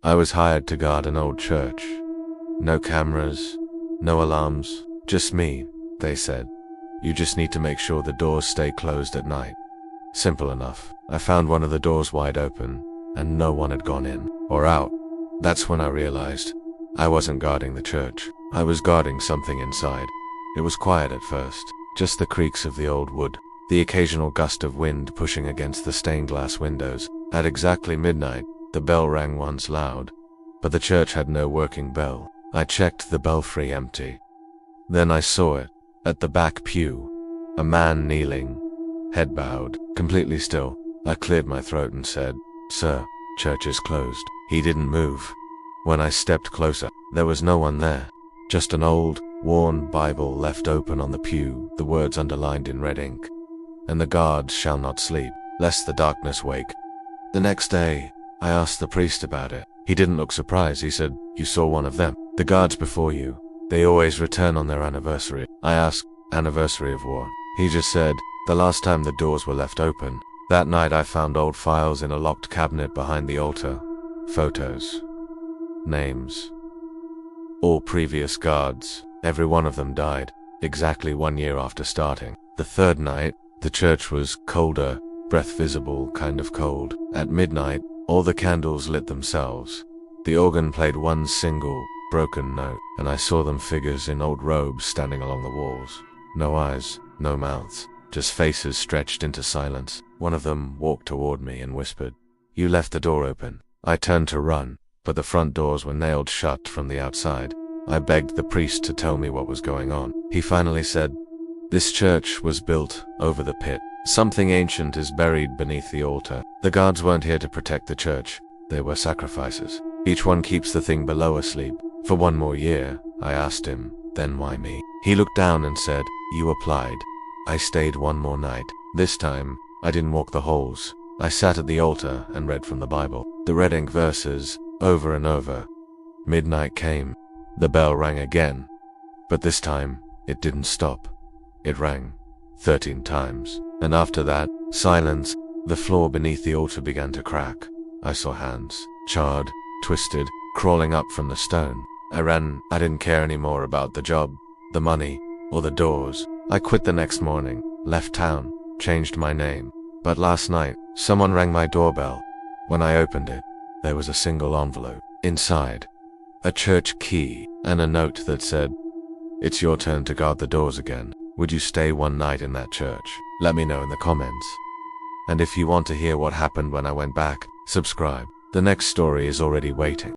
I was hired to guard an old church. No cameras, no alarms, just me, they said. You just need to make sure the doors stay closed at night. Simple enough. I found one of the doors wide open, and no one had gone in or out. That's when I realized I wasn't guarding the church. I was guarding something inside. It was quiet at first, just the creaks of the old wood, the occasional gust of wind pushing against the stained glass windows. At exactly midnight, the bell rang once loud, but the church had no working bell. I checked the belfry empty. Then I saw it, at the back pew, a man kneeling, head bowed, completely still. I cleared my throat and said, "Sir, church is closed." He didn't move. When I stepped closer, there was no one there. Just an old, worn Bible left open on the pew, the words underlined in red ink. "And the guards shall not sleep, lest the darkness wake." The next day, I asked the priest about it. He didn't look surprised. He said, "You saw one of them. The guards before you. They always return on their anniversary." I asked, "Anniversary of what?" He just said, "The last time the doors were left open." That night I found old files in a locked cabinet behind the altar. Photos. Names. All previous guards. Every one of them died, exactly 1 year after starting. The third night, the church was colder, breath visible, kind of cold. At midnight, all the candles lit themselves. The organ played one single, broken note, and I saw them figures in old robes standing along the walls. No eyes, no mouths, just faces stretched into silence. One of them walked toward me and whispered, "You left the door open." I turned to run, but the front doors were nailed shut from the outside. I begged the priest to tell me what was going on. He finally said, "This church was built over the pit. Something ancient is buried beneath the altar. The guards weren't here to protect the church. They were sacrifices. Each one keeps the thing below asleep. For 1 more year." I asked him, "Then why me?" He looked down and said, "You applied." I stayed 1 more night. This time, I didn't walk the halls. I sat at the altar and read from the Bible, the red ink verses, over and over. Midnight came. The bell rang again, but this time, it didn't stop. It rang 13 times, and after that, silence. The floor beneath the altar began to crack. I saw hands, charred, twisted, crawling up from the stone. I ran. I didn't care anymore about the job, the money, or the doors. I quit the next morning, left town, changed my name. But last night, someone rang my doorbell. When I opened it, there was a single envelope. Inside, a church key and a note that said, "It's your turn to guard the doors again. Would you stay 1 night in that church? Let me know in the comments." And if you want to hear what happened when I went back, subscribe. The next story is already waiting.